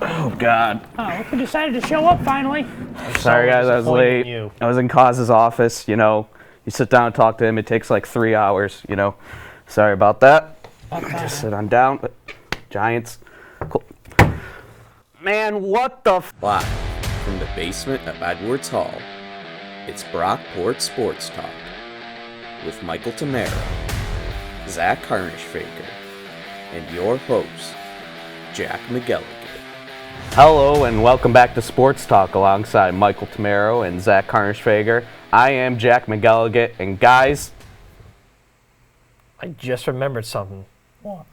Oh, God. Oh, look, we decided to show up finally. Sorry, guys, I was late. I was in Coz's office, you sit down and talk to him. It takes like 3 hours, Sorry about that. Just sit on down. Giants. Cool. Man, what the Live from the basement of Edwards Hall, it's Brockport Sports Talk with Michael Tamara, Zach Harnischfager, and your host, Jack McGilligan. Hello and welcome back to Sports Talk alongside Michael Tamaro and Zach Harnischfager. I am Jack McGilligan, and guys, I just remembered something. What?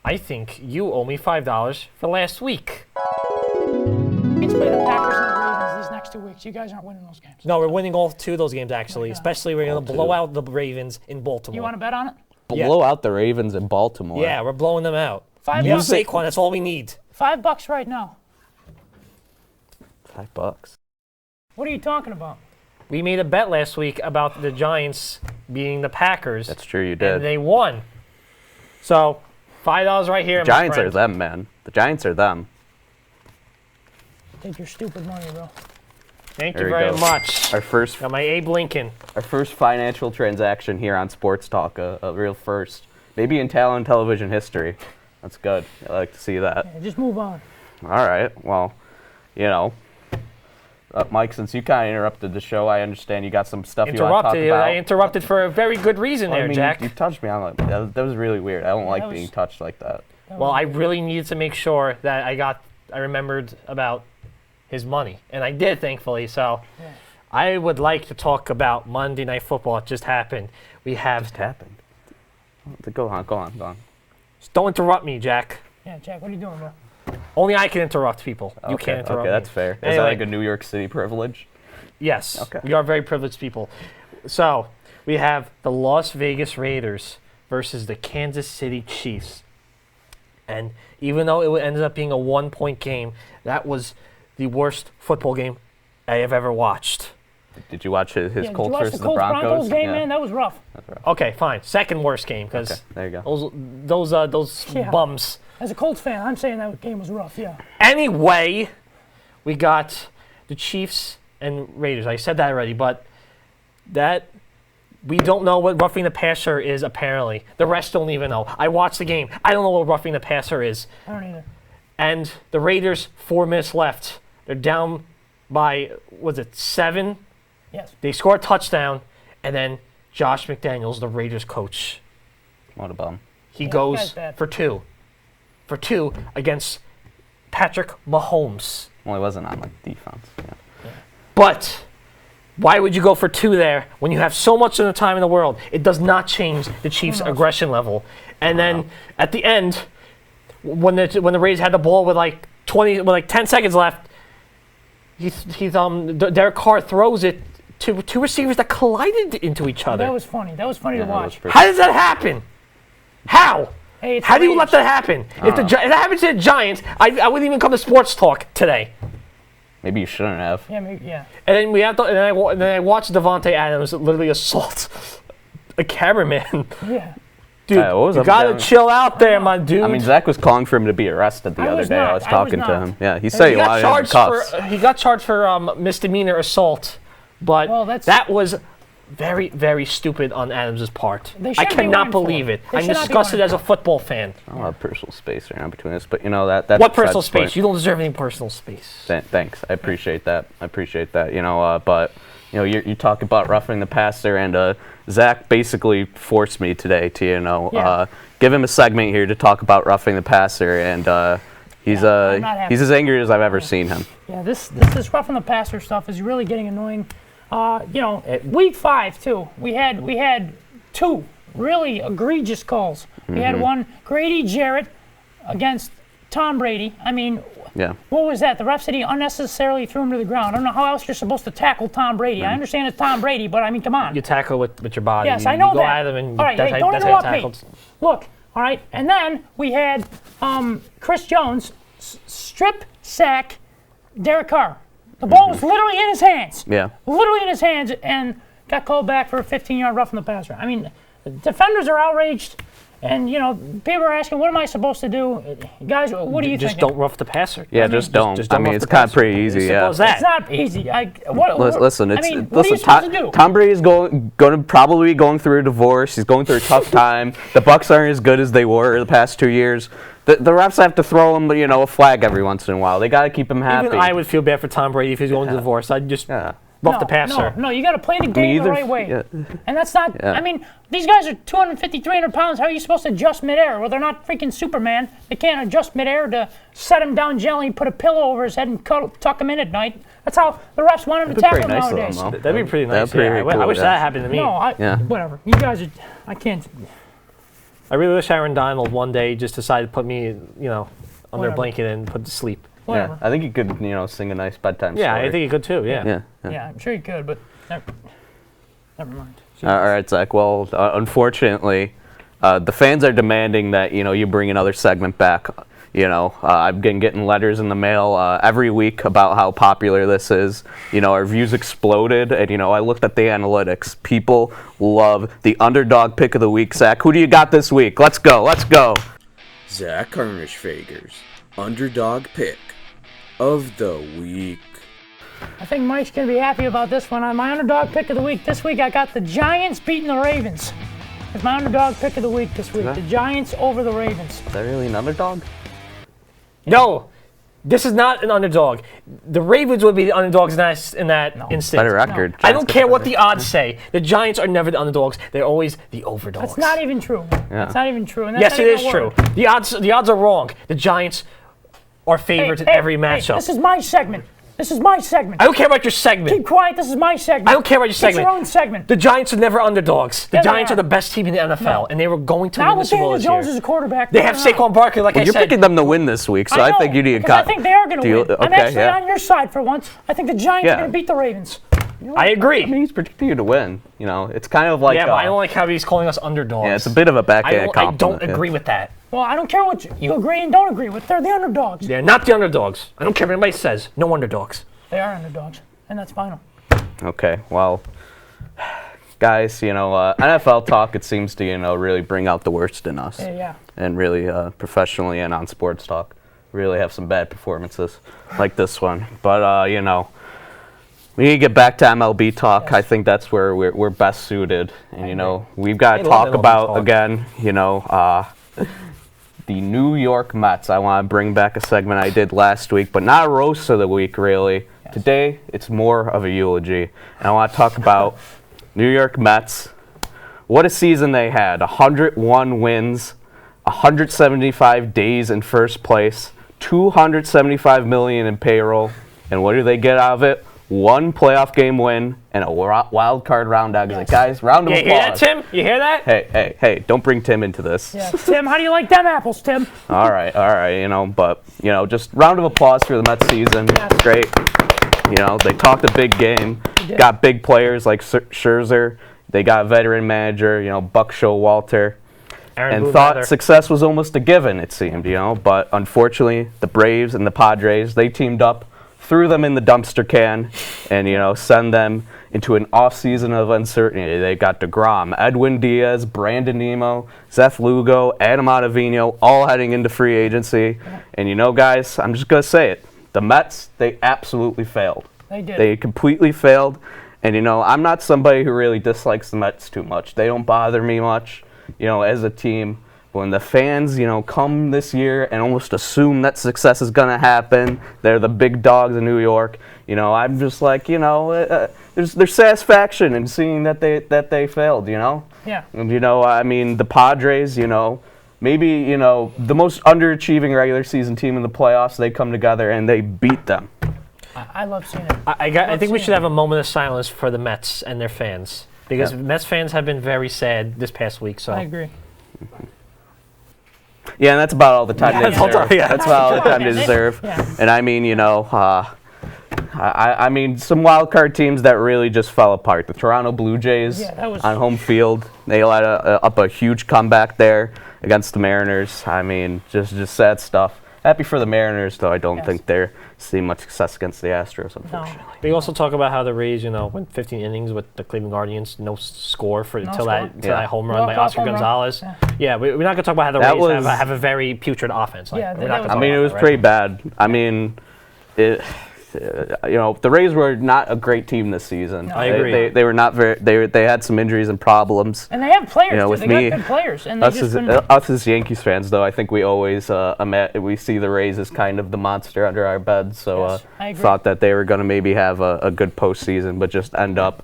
I think you owe me $5 for last week. Let's play the Packers and the Ravens these next 2 weeks. You guys aren't winning those games. No, we're winning all two of those games, actually. Oh, Especially we're going to blow out the Ravens in Baltimore. You want to bet on it? blow out the Ravens in Baltimore. Yeah, we're blowing them out. $5. Saquon, that's all we need. $5 right now. $5. What are you talking about? We made a bet last week about the Giants beating the Packers. That's true, you did. And they won. So, $5 right here, Giants my are friend. them, man. The Giants are them. Take your stupid money, bro. Thank There you we very go. much. Our first Got my Abe Lincoln. financial transaction here on Sports Talk, a real first. Maybe in talent television history. That's good. I like to see that. Yeah, just move on. All right. Well, Mike, since you kind of interrupted the show, I understand you got some stuff you want to talk about. I interrupted for a very good reason there, Jack. You touched me on that. That was really weird. I don't like being touched like that. Well, I really needed to make sure that I remembered about his money, and I did, thankfully. So, Yeah. I would like to talk about Monday Night Football. It just happened. We have. Just happened. Go on. Don't interrupt me, Jack. Yeah, Jack, what are you doing, bro? Only I can interrupt people. You Okay, can't interrupt okay, me. that's fair. Is that Anyway. like a New York City privilege? Yes. Okay. We are very privileged people. So, we have the Las Vegas Raiders versus the Kansas City Chiefs. And even though it ended up being a 1-point game, that was the worst football game I have ever watched. Did you watch his Did Colts you watch versus the Colts Broncos? Broncos game, Yeah. man? That was rough. That's right. Okay, fine. Second worst game because Okay, there you go. those Yeah. bums. As a Colts fan, I'm saying that game was rough, yeah. Anyway, we got the Chiefs and Raiders. I said that already, but that we don't know what roughing the passer is, apparently. The rest don't even know. I watched the game. I don't know what roughing the passer is. I don't either. And the Raiders, 4 minutes left. They're down by, 7? Yes. They score a touchdown, and then Josh McDaniels, the Raiders coach, What a bum. he Yeah, goes that's bad. for two. For two against Patrick Mahomes. Well, he wasn't on defense. Yeah. But why would you go for two there when you have so much of the time in the world? It does not change the Chiefs' aggression level. And then at the end, when the Raiders had the ball with 10 seconds left, Derek Carr throws it to two receivers that collided into each other. That was funny. That was funny to that was watch. pretty- How does that happen? How? Hey, it's How do you Raiders. let that happen? If that happens to the Giants, I wouldn't even come to Sports Talk today. Maybe you shouldn't have. Yeah, maybe, yeah. And then and then I watched Devontae Adams literally assault a cameraman. Yeah. Dude, What was you up with gotta that? chill out there, my dude. I mean, Zach was calling for him to be arrested the I other was day. not. I was I was talking to not. him. Yeah, he said he wanted him in cuffs. he got charged for misdemeanor assault, but Well, that's- that was very, very stupid on Adams' part. They I shouldn't be cannot running for believe it. it. They I'm should not be disgusted running as a football fan. I don't have personal space right now between us, but that's What personal besides the space? point. You don't deserve any personal space. Thanks. I appreciate that. But you talk about roughing the passer, and Zach basically forced me today to Yeah. give him a segment here to talk about roughing the passer, and he's I'm not happy. he's as angry as I've ever seen him. Yeah, this roughing the passer stuff is really getting annoying. Week 5 too. We had two really egregious calls. We had one Grady Jarrett against Tom Brady. I mean, Yeah. what was that? The ref said he unnecessarily threw him to the ground. I don't know how else you're supposed to tackle Tom Brady. I understand it's Tom Brady, but I mean, come on. You tackle with your body. Yes, you, I know you go that. at them and All right, that's hey, how, don't that's how you interrupt me. tackle. Look, all right, and then we had Chris Jones strip sack Derek Carr. The ball was literally in his hands. Yeah. Literally in his hands, and got called back for a 15-yard rough on the passer. I mean, the defenders are outraged, And, people are asking, what am I supposed to do? Guys, what do you think? Just don't rough the passer. Yeah, just don't. Just don't I mean, rough it's the kind of passer. pretty easy, yeah. Simple as that. It's not easy. Listen, what are you supposed to do? Tom Brady's going to probably be going through a divorce. He's going through a tough time. The Bucs aren't as good as they were the past 2 years. The refs have to throw him, a flag every once in a while. They got to keep him happy. Even I would feel bad for Tom Brady if he's going to divorce. I'd just rough the passer. No, you got to play the game the right way. Yeah. And that's not, these guys are 250, 300 pounds. How are you supposed to adjust midair? Well, they're not freaking Superman. They can't adjust midair to set him down gently, put a pillow over his head, and tuck him in at night. That's how the refs want him to tackle him nowadays. That'd be pretty nice. That'd be I cool, wish that happened to me. No, whatever. You guys are, I can't. I really wish Aaron Donald one day just decided to put me, under a blanket and put to sleep. Whatever. Yeah, I think he could, sing a nice bedtime story. Yeah, I think he could too. Yeah. Yeah, I'm sure he could, but never mind. All right, Zach. Well, unfortunately, the fans are demanding that you bring another segment back. I've been getting letters in the mail every week about how popular this is. Our views exploded, and I looked at the analytics. People love the underdog pick of the week. Zach, who do you got this week? Let's go. Zach Harnischfager's underdog pick of the week. I think Mike's going to be happy about this one. On my underdog pick of the week this week, I got the Giants beating the Ravens. It's my underdog pick of the week this week. The Giants over the Ravens. Is that really an underdog? No, this is not an underdog. The Ravens would be the underdogs in that instance. Better record. I don't care what the odds say. The Giants are never the underdogs. They're always the overdogs. That's not even true. That's not even true. And that's Yes, not it even is a true. word. The odds are wrong. The Giants are favored in every matchup. This is my segment. I don't care about your segment. Keep quiet. This is my segment. I don't care about your segment. It's your own segment. The Giants are never underdogs. The Yeah, they Giants are. are the best team in the NFL, and they were going to Now win the with Super Bowl Daniel this Jones year. as a quarterback. They have Saquon Barkley, like I You're said. picking them to win this week, so I think you need to I think they are going to win. I'm Okay, actually on your side for once. I think the Giants are going to beat the Ravens. I agree. I mean, he's predicting you to win. It's kind of like Yeah, but I don't like how he's calling us underdogs. yeah, it's a bit of a backhand I compliment. don't yeah. agree with that. Well, I don't care what you agree and don't agree with. They're the underdogs. They're not the underdogs. I don't care what anybody says. No underdogs. They are underdogs, and that's final. Okay, well, guys, NFL talk, it seems to, really bring out the worst in us. Yeah. And really, professionally and on sports talk, really have some bad performances like this one. But, we need to get back to MLB talk. Yes. I think that's where we're best suited. And, we've got to I love talk MLB about, talk. again, the New York Mets. I want to bring back a segment I did last week, but not a roast of the week, really. Yes. Today, it's more of a eulogy. And I want to talk about New York Mets. What a season they had. 101 wins, 175 days in first place, $275 million in payroll. And what do they get out of it? One playoff game win and a wild card round exit. Yes. Guys, round of You hear that, applause. Tim? You hear that? Hey, don't bring Tim into this. Yeah. Tim, how do you like them apples, Tim? All right, but, just round of applause for the Mets season. Yes. Great. They talked a big game, got big players like Scherzer. They got a veteran manager, Buck Showalter, Aaron and Boone thought Mather. success was almost a given, it seemed, But unfortunately, the Braves and the Padres, they teamed up, threw them in the dumpster can, and, send them into an offseason of uncertainty. They got DeGrom, Edwin Diaz, Brandon Nimmo, Seth Lugo, Adam Ottavino, all heading into free agency. And, guys, I'm just going to say it. The Mets, they absolutely failed. They did. They completely failed. And, I'm not somebody who really dislikes the Mets too much. They don't bother me much, as a team. When the fans, come this year and almost assume that success is going to happen, they're the big dogs in New York. I'm just like, there's satisfaction in seeing that they failed, Yeah. And, the Padres, maybe, the most underachieving regular season team in the playoffs, they come together and they beat them. I love seeing it. I think we should have a moment of silence for the Mets and their fans. Because Mets fans have been very sad this past week. So I agree. Yeah, and that's about all the time they deserve. yeah. That's about all the time they deserve. Yeah. And I mean, I mean, some wild card teams that really just fell apart. The Toronto Blue Jays that was- on home field, they let up a huge comeback there against the Mariners. I mean, just sad stuff. Happy for the Mariners, though. I don't Yes. think they're seeing much success against the Astros, No. unfortunately. We also talk about how the Rays, went 15 innings with the Cleveland Guardians, no score for No until score. that home run by Walk-off Oscar home run. Gonzalez. Yeah. We're not gonna talk about how the That Rays was- have a very putrid offense. Yeah, we're that not gonna was- talk I mean, about it was that, right? pretty bad. I mean, the Rays were not a great team this season. No. I agree. They were not very. They had some injuries and problems. And they have players, too. with They me, got good players. And they Us just as, been, us as Yankees fans, though, I think we always we see the Rays as kind of the monster under our beds. So Yes, I agree. thought that they were going to maybe have a good postseason, but just end up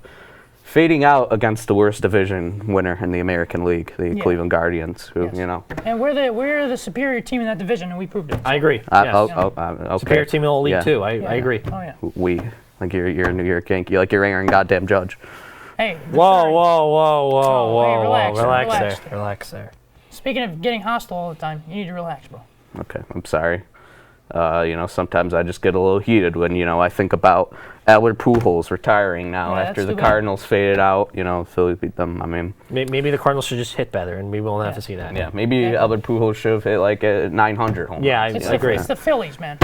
fading out against the worst division winner in the American League, the Yeah. Cleveland Guardians, who Yes. And we're the superior team in that division, and we proved it. I agree. I- yes. okay. Superior team in the league Yeah. too. I Yeah. agree. Oh, yeah. We like you're a New York Yankee, like you're Aaron goddamn Judge. Hey. Whoa, sorry. whoa, whoa, whoa, Oh, whoa, hey, whoa! relax, Relax relax there. Relax there. Speaking of getting hostile all the time, you need to relax, bro. Okay, I'm sorry. Sometimes I just get a little heated when, I think about Albert Pujols retiring now Yeah, after that's the too bad. Cardinals faded out. Philly beat them. I mean, Maybe the Cardinals should just hit better, and we won't have to see that. yeah, maybe Yeah. Albert Pujols should have hit like a 900 home Yeah, runs. It's, I the, agree. it's the Phillies, man.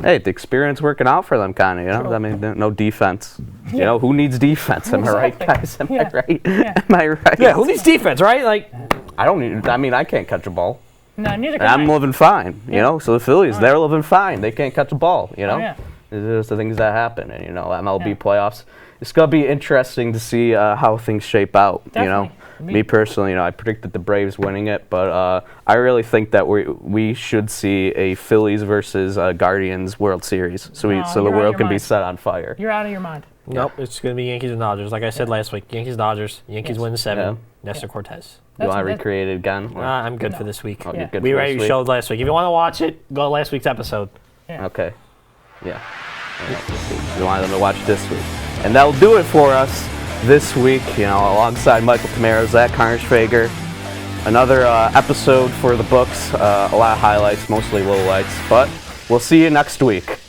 Hey, the experience working out for them, kind of. True. I mean, no defense. Yeah. Who needs defense? Am I right, Exactly. guys? Am Yeah. I right? Yeah. Am I right? Yeah, who needs defense, right? Like, I don't need. I mean, I can't catch a ball. No, neither can And I'm I. living fine, So the Phillies, they're living fine. They can't catch a ball, Oh, yeah. There's the things that happen, and MLB Yeah. playoffs. It's gonna be interesting to see how things shape out. Definitely. Me personally, I predicted the Braves winning it, but I really think that we should see a Phillies versus Guardians World Series, so No, the you're out of world your can be mind. set on fire. You're out of your mind. nope, it's going to be Yankees and Dodgers. Like I said last week, Yankees, Dodgers. Yankees Yes. win 7. Yeah. Nestor Cortez. You want to That's- recreate it again? Or- I'm good No. for this week. Oh, Yeah. you're good We for already this week? showed last week. If you want to watch it, go to last week's episode. Yeah. Okay. Yeah. We wanted them to watch this week. And that'll do it for us this week, alongside Michael Tamaro, Zach Harnischfager. Another episode for the books. A lot of highlights, mostly lowlights. But we'll see you next week.